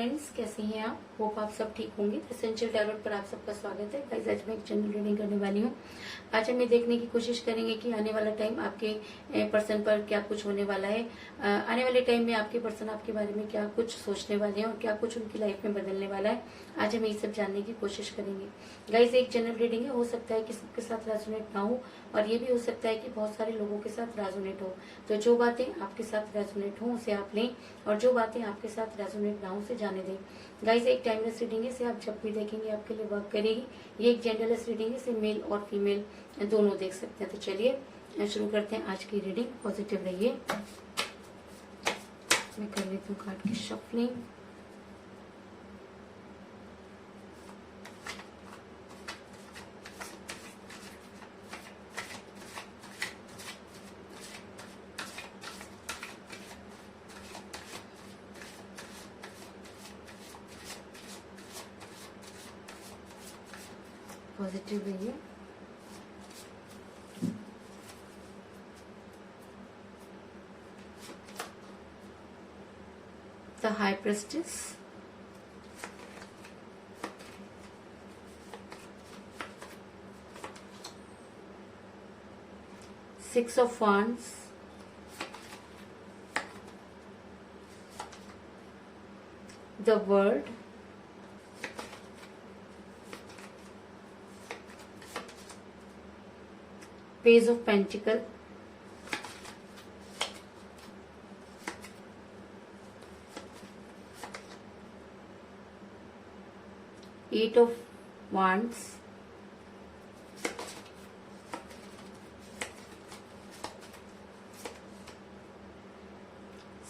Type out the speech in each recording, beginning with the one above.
Friends, कैसे हैं आप? होप आप सब ठीक होंगे। एसेंशियल टैरोट पर आप सबका स्वागत है। गाइस, आज मैं एक जनरल रीडिंग करने वाली हूँ। आज हम ये देखने की कोशिश करेंगे कि आने वाला टाइम आपके पर्सन पर क्या कुछ होने वाला है। आने वाले टाइम में आपके पर्सन आपके बारे में क्या कुछ सोचने वाले हैं और क्या कुछ उनकी लाइफ में बदलने वाला है। आज हम ये सब जानने की कोशिश करेंगे। गाइस, एक जनरल रीडिंग है, हो सकता है कि सबके साथ रेजोनेट ना हो और ये भी हो सकता है कि बहुत सारे लोगों के साथ रेजोनेट हो। तो जो बातें आपके साथ रेजोनेट हो उसे आप लें और जो बातें आपके साथ रेजोनेट ना हो उसे जाने दें। गाइस, एक टाइमलेस रीडिंग है, इसे आप जब भी देखेंगे आपके लिए वर्क करेगी। ये एक जेंडरलेस रीडिंग है, इसे मेल और फीमेल दोनों देख सकते हैं। तो चलिए शुरू करते हैं आज की रीडिंग। पॉजिटिव रहिए। मैं कर लेती हूँ कार्ड की शफलिंग। पॉजिटिव रहिए। The high priestess, six of wands, the world, page of pentacles, eight of wands,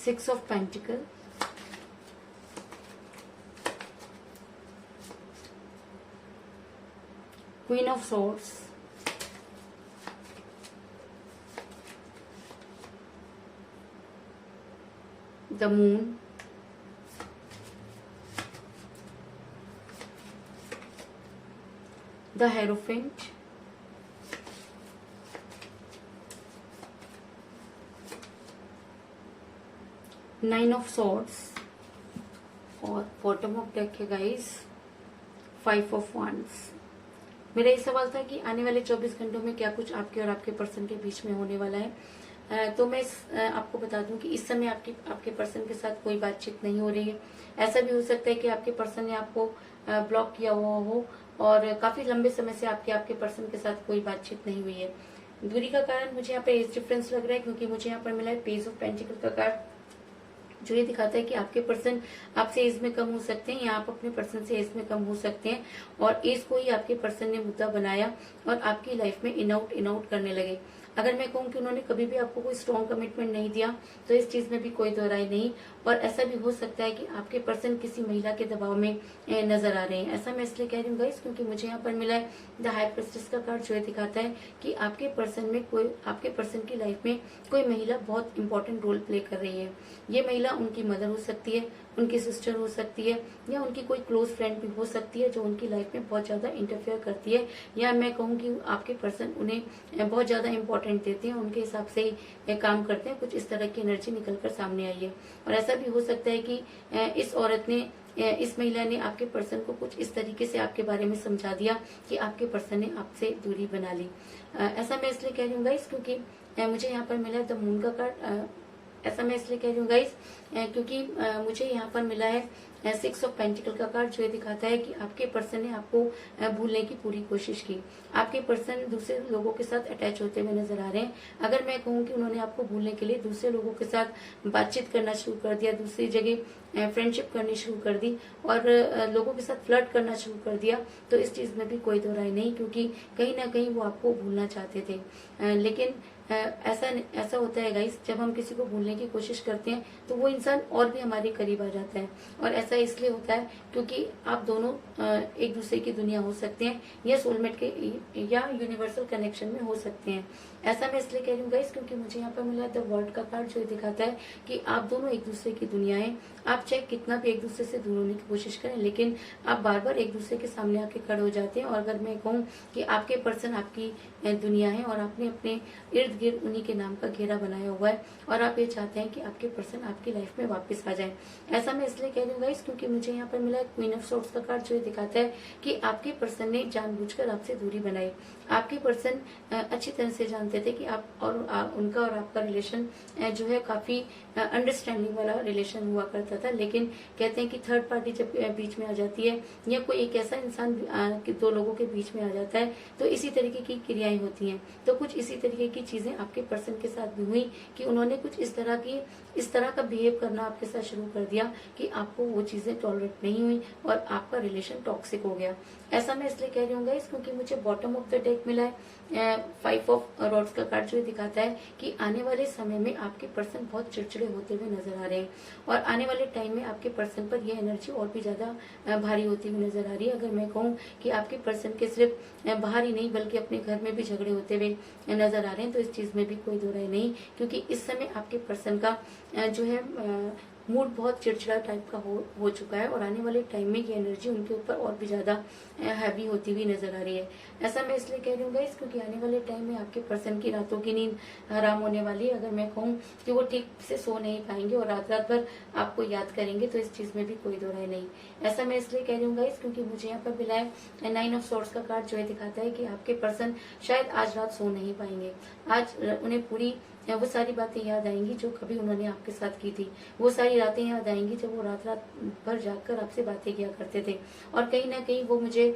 six of pentacles, queen of swords, the moon, the Hierophant, nine of swords और bottom of deck है guys five of wands. मेरा ये सवाल था कि आने वाले 24 घंटों में क्या कुछ आपके और आपके पर्सन के बीच में होने वाला है। तो मैं आपको बता दूं कि इस समय आपके पर्सन के साथ कोई बातचीत नहीं हो रही है। ऐसा भी हो सकता है कि आपके पर्सन ने आपको ब्लॉक किया हुआ हो और काफी लंबे समय से आपके पर्सन के साथ कोई बातचीत नहीं हुई है। दूरी का कारण मुझे यहाँ पे एज डिफरेंस लग रहा है, क्योंकि मुझे यहाँ पर मिला है पेज ऑफ पेंटिकल का कार्ड, जो ये दिखाता है कि आपके पर्सन आपसे एज में कम हो सकते हैं या आप अपने पर्सन से एज में कम हो सकते हैं और एज को ही आपके पर्सन ने मुद्दा बनाया और आपकी लाइफ में इन आउट करने लगे। अगर मैं कहूँ कि उन्होंने कभी भी आपको कोई स्ट्रॉन्ग कमिटमेंट नहीं दिया तो इस चीज में भी कोई दो राय नहीं। और ऐसा भी हो सकता है कि आपके पर्सन किसी महिला के दबाव में नजर आ रहे हैं। ऐसा मैं इसलिए कह रही हूँ गाइस क्योंकि मुझे यहाँ पर मिला है द हाई प्रेस्टिस का कार्ड, जो ये दिखाता है कि आपके पर्सन की लाइफ में कोई महिला बहुत इंपॉर्टेंट रोल प्ले कर रही है। ये महिला उनकी मदर हो सकती है, उनकी सिस्टर हो सकती है या उनकी कोई क्लोज फ्रेंड भी हो सकती है जो उनकी लाइफ में बहुत ज्यादा इंटरफेयर करती है। या मैं कहूँ कि आपके पर्सन उन्हें बहुत ज्यादा इंपॉर्टेंट देते हैं, उनके हिसाब से ही काम करते हैं। कुछ इस तरह की एनर्जी निकलकर सामने आई है। और ऐसा भी हो सकता है कि इस महिला ने आपके पर्सन को कुछ इस तरीके से आपके बारे में समझा दिया कि आपके पर्सन ने आपसे दूरी बना ली। ऐसा मैं इसलिए कह रही हूँ गाइस क्योंकि मुझे यहाँ पर मिला है द मून का कार्ड। ऐसा मैं इसलिए कह रही हूँ गाइस क्योंकि मुझे यहाँ पर मिला है सिक्स ऑफ पेंटिकल का कार्ड, जो ये दिखाता है कि आपके पर्सन ने आपको भूलने की पूरी कोशिश की। आपके पर्सन दूसरे लोगों के साथ अटैच होते हुए नजर आ रहे हैं। अगर मैं कहूँ कि उन्होंने आपको भूलने के लिए दूसरे लोगों के साथ बातचीत करना शुरू कर दिया, दूसरी जगह फ्रेंडशिप करनी शुरू कर दी और लोगों के साथ फ्लर्ट करना शुरू कर दिया, तो इस चीज में भी कोई दो राय नहीं, क्योंकि कहीं ना कहीं वो आपको भूलना चाहते थे। लेकिन ऐसा होता है गाइस, जब हम किसी को भूलने की कोशिश करते हैं तो वो इंसान और भी हमारे करीब आ जाता है। और ऐसा इसलिए होता है क्योंकि आप दोनों एक दूसरे की दुनिया हो सकते हैं या सोलमेट के या यूनिवर्सल कनेक्शन में हो सकते हैं। ऐसा मैं इसलिए कह रही हूँ गाइस क्योंकि मुझे यहाँ पर मिला द वर्ल्ड का कार्ड, जो दिखाता है कि आप दोनों एक दूसरे की दुनिया है। आप चाहे कितना भी एक दूसरे से दूर होने की कोशिश करें, लेकिन आप बार बार एक दूसरे के सामने आके खड़े हो जाते हैं। और अगर मैं कहूँ कि आपके पर्सन आपकी दुनिया है और आपने अपने इर्द इर्द गिर्द उन्हीं के नाम का घेरा बनाया हुआ है और आप ये चाहते हैं कि आपके पर्सन आपकी लाइफ में वापस आ जाए। ऐसा मैं इसलिए कह रही हूँ गाइस क्योंकि मुझे यहाँ पर मिला है क्वीन ऑफ सोर्ड्स का कार्ड, जो ये दिखाता है कि आपके पर्सन ने जानबूझकर आपसे दूरी बनाई। आपके पर्सन अच्छी तरह से जानते थे कि आप और उनका और आपका रिलेशन जो है काफी अंडरस्टैंडिंग वाला रिलेशन हुआ करता था, लेकिन कहते हैं कि थर्ड पार्टी जब बीच में आ जाती है या कोई एक ऐसा इंसान दो लोगों के बीच में आ जाता है तो इसी तरीके की क्रियाएं होती हैं। तो कुछ इसी तरीके की चीजें आपके पर्सन के साथ भी हुई कि उन्होंने कुछ इस तरह का बिहेव करना आपके साथ शुरू कर दिया कि आपको वो चीजें टॉलरेट नहीं हुई और आपका रिलेशन टॉक्सिक हो गया। ऐसा मैं इसलिए कह रही हूँ गाइस क्योंकि मुझे बॉटम ऑफ द डेक मिला है 5 ऑफ रॉड्स का कार्ड, जो दिखाता है कि आने वाले समय में आपके पर्सन बहुत चिड़चिड़े होते हुए नजर आ रहे हैं और आने वाले टाइम में आपके पर्सन पर यह एनर्जी और भी ज्यादा भारी होती हुई नजर आ रही है। अगर मैं कहूँ कि आपके पर्सन के सिर्फ बाहर ही नहीं बल्कि अपने घर में भी झगड़े होते हुए नजर आ रहे हैं, तो इस चीज में भी कोई दो राय नहीं, क्योंकि इस समय आपके पर्सन का जो है मूड बहुत चिड़चिड़ा टाइप का हो चुका है और आने वाले टाइम में ये एनर्जी उनके ऊपर और भी ज्यादा हैवी होती हुई नजर आ रही है। ऐसा मैं इसलिए कह रही हूँ गाइस क्योंकि आने वाले टाइम में आपके पर्सन की रातों की नींद हराम होने वाली है। अगर मैं कहूँ कि वो ठीक से सो नहीं पाएंगे और रात रात भर आपको याद करेंगे, तो इस चीज में भी कोई दो राय नहीं। ऐसा मैं इसलिए कह रही हूँ गाइस क्योंकि मुझे यहाँ पर मिला है 9 ऑफ सोर्ड्स का कार्ड, जो है दिखाता है कि आपके पर्सन शायद आज रात सो नहीं पाएंगे। आज उन्हें पूरी वो सारी बातें याद आएंगी जो कभी उन्होंने आपके साथ की थी। वो सारी रातें याद आएंगी जब वो रात रात भर जागकर आपसे बातें किया करते थे और कहीं ना कहीं वो मुझे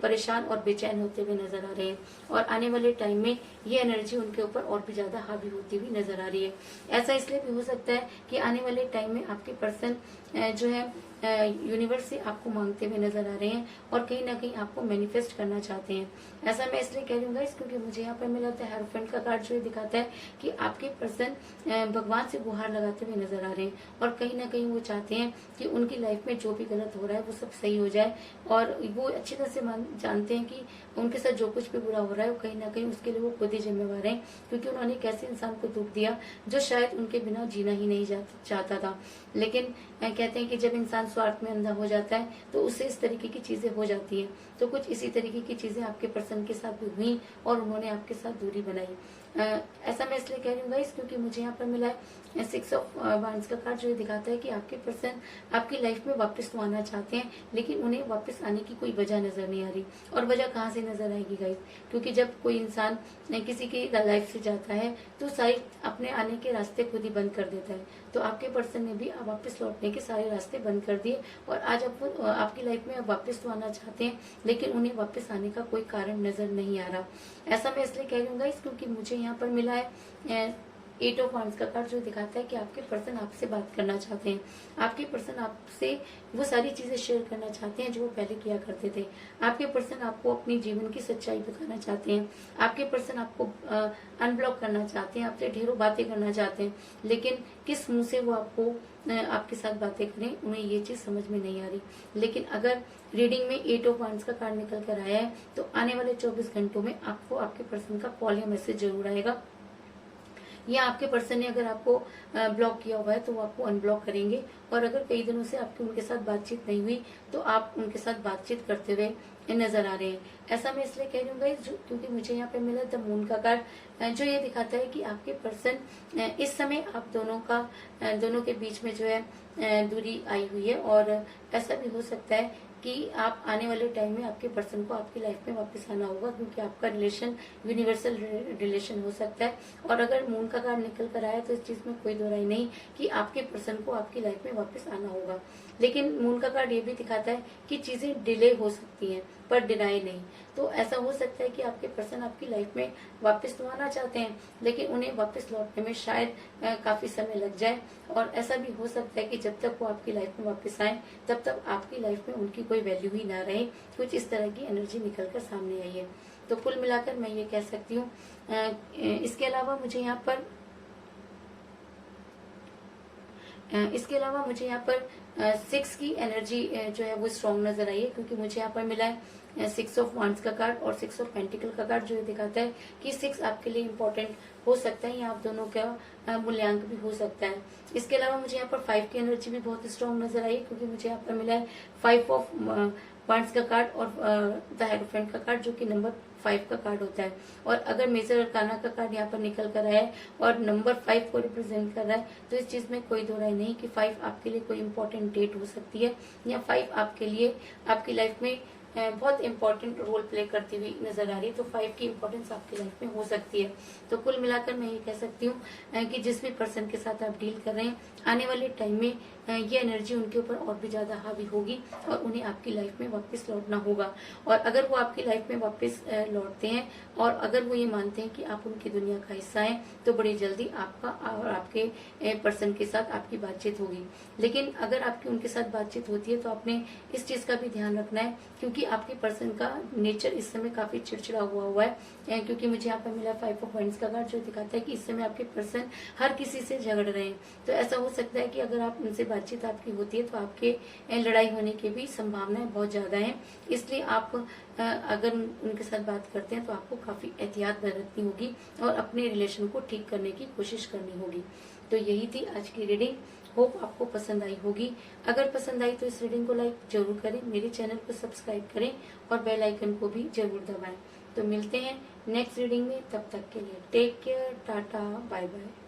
परेशान और बेचैन होते हुए नजर आ रहे हैं और आने वाले टाइम में ये एनर्जी उनके ऊपर और भी ज्यादा हावी होती हुई नजर आ रही है। ऐसा इसलिए भी हो सकता है कि आने वाले टाइम में आपके पर्सन जो है यूनिवर्स से आपको मांगते हुए नजर आ रहे हैं और कहीं ना कहीं आपको मैनिफेस्ट करना चाहते हैं। ऐसा मैं इसलिए कह रही हूँ गाइस क्योंकि मुझे यहाँ पर मिला था हेरोफेंट का कार्ड, जो दिखाता है कि आपके पर्सन भगवान से गुहार लगाते हुए नजर आ रहे हैं और कहीं ना कहीं वो चाहते हैं कि उनकी लाइफ में जो भी गलत हो रहा है वो सब सही हो जाए और वो अच्छी तरह से जानते हैं कि उनके साथ जो कुछ भी बुरा हो रहा है वो कहीं ना कहीं उसके लिए वो खुद ही जिम्मेवार है, क्योंकि उन्होंने एक ऐसे इंसान को दुख दिया जो शायद उनके बिना जीना ही नहीं चाहता था। लेकिन कहते हैं कि जब इंसान स्वार्थ में अंधा हो जाता है तो उससे इस तरीके की चीजें हो जाती हैं। तो कुछ इसी तरीके की चीजें आपके पर्सन के साथ भी हुई और उन्होंने आपके साथ दूरी बनाई। ऐसा मैं इसलिए कह रही हूँ गाइस क्योंकि मुझे यहाँ पर मिला है 6 ऑफ वांड्स का कार्ड, जो दिखाता है कि आपके पर्सन आपकी लाइफ में वापस तो आना चाहते हैं, लेकिन उन्हें वापस आने की कोई वजह नजर नहीं आ रही। और वजह कहाँ से नजर आएगी गाइस, क्योंकि जब कोई इंसान किसी की लाइफ से जाता है तो सारी अपने आने के रास्ते खुद ही बंद कर देता है। तो आपके पर्सन ने भी वापस लौटने के सारे रास्ते बंद कर दिए और आज आपकी लाइफ में वापस तो आना चाहते हैं, लेकिन उन्हें वापस आने का कोई कारण नजर नहीं आ रहा। ऐसा मैं इसलिए कह रही हूँ गाइस क्योंकि मुझे यहाँ पर मिला है 8 ऑफ वांड्स का कार्ड, जो दिखाता है कि आपके पर्सन आपसे बात करना चाहते हैं। आपके पर्सन आपसे वो सारी चीजें शेयर करना चाहते हैं जो वो पहले किया करते थे। आपके पर्सन आपको अपनी जीवन की सच्चाई बताना चाहते हैं। आपके पर्सन आपको अनब्लॉक करना चाहते हैं, आपसे ढेरों बातें करना चाहते हैं, लेकिन किस मुंह से वो आपके साथ बातें करें उन्हें ये चीज समझ में नहीं आ रही। लेकिन अगर रीडिंग में 8 ऑफ वांड्स का कार्ड निकल कर आया है तो आने वाले 24 घंटों में आपको आपके पर्सन का कॉल या मैसेज जरूर आएगा, या आपके पर्सन ने अगर आपको ब्लॉक किया हुआ है तो वो आपको अनब्लॉक करेंगे। और अगर कई दिनों से आपकी उनके साथ बातचीत नहीं हुई तो आप उनके साथ बातचीत करते हुए नजर आ रहे हैं। ऐसा मैं इसलिए कह रही हूँ गाइस क्योंकि मुझे यहाँ पे मिला द मून का कार्ड, जो ये दिखाता है कि आपके पर्सन इस समय आप दोनों के बीच में जो है दूरी आई हुई है और ऐसा भी हो सकता है कि आप आने वाले टाइम में आपके पर्सन को आपकी लाइफ में वापस आना होगा, क्योंकि आपका रिलेशन यूनिवर्सल रिलेशन हो सकता है। और अगर मून का कार्ड निकल कर आया तो इस चीज में कोई दो राय नहीं कि आपके पर्सन को आपकी लाइफ में वापस आना होगा। लेकिन मून का कार्ड ये भी दिखाता है कि चीजें डिले हो सकती हैं पर डिनाई नहीं। तो ऐसा हो सकता है कि आपके पर्सन आपकी लाइफ में वापस तो आना चाहते हैं, लेकिन उन्हें वापस लौटने में शायद काफी समय लग जाए। और ऐसा भी हो सकता है कि जब तक वो आपकी लाइफ में वापस आए तब तक आपकी लाइफ में उनकी कोई वैल्यू ही ना रहे। कुछ इस तरह की एनर्जी निकल कर सामने आई है। तो कुल मिलाकर मैं ये कह सकती हूँ। इसके अलावा मुझे यहाँ मुझे यहाँ पर 6 की एनर्जी जो है वो स्ट्रॉन्ग नजर आई है, क्योंकि मुझे यहाँ पर मिला है 6 ऑफ वांड्स का कार्ड और 6 ऑफ पेंटिकल का कार्ड, जो दिखाता है कि 6 आपके लिए इम्पोर्टेंट हो सकता है या आप दोनों का मूल्यांक भी हो सकता है। इसके अलावा मुझे यहाँ पर 5 की एनर्जी भी बहुत स्ट्रॉन्ग नजर आई, क्योंकि मुझे यहाँ पर मिला है 5 ऑफ वांड्स का कार्ड और द हेरोफेंट का कार्ड जो कि नंबर 5 का कार्ड होता है। और अगर मेजर अरकाना का कार्ड यहाँ पर निकल कर आया है और नंबर 5 को रिप्रेजेंट कर रहा है, तो इस चीज में कोई दो राय नहीं कि 5 आपके लिए कोई इंपॉर्टेंट डेट हो सकती है, या 5 आपके लिए आपकी लाइफ में बहुत इंपॉर्टेंट रोल प्ले करती हुई नजर आ रही है। तो 5 की इंपॉर्टेंस आपकी लाइफ में हो सकती है। तो कुल मिलाकर मैं ये कह सकती हूँ कि जिस भी पर्सन के साथ आप डील कर रहे हैं, आने वाले टाइम में ये एनर्जी उनके ऊपर और भी ज्यादा हावी होगी और उन्हें आपकी लाइफ में वापस लौटना होगा। और अगर वो आपकी लाइफ में वापस लौटते हैं और अगर वो ये मानते हैं कि आप उनकी दुनिया का हिस्सा हैं, तो बड़ी जल्दी आपका और आपके पर्सन के साथ आपकी बातचीत होगी। लेकिन अगर आपकी उनके साथ बातचीत होती है तो आपने इस चीज का भी ध्यान रखना है, क्योंकि आपके पर्सन का नेचर इस समय काफी चिड़चिड़ा हुआ है। क्योंकि मुझे यहाँ पर मिला 5 ऑफ वांड्स का कार्ड जो दिखाता है कि इस समय आपके पर्सन हर किसी से झगड़ रहे हैं। तो ऐसा हो सकता है कि अगर आप उनसे बातचीत आपकी होती है तो आपके लड़ाई होने की भी संभावनाएं बहुत ज्यादा है। इसलिए आप अगर उनके साथ बात करते हैं तो आपको काफी एहतियात बरतनी होगी और अपने रिलेशन को ठीक करने की कोशिश करनी होगी। तो यही थी आज की रीडिंग। होप आपको पसंद आई होगी। अगर पसंद आई तो इस रीडिंग को लाइक जरूर करें, मेरे चैनल को सब्सक्राइब करें और बेल आइकन को भी जरूर दबाएं। तो मिलते हैं नेक्स्ट रीडिंग में, तब तक के लिए take care, tata, bye bye.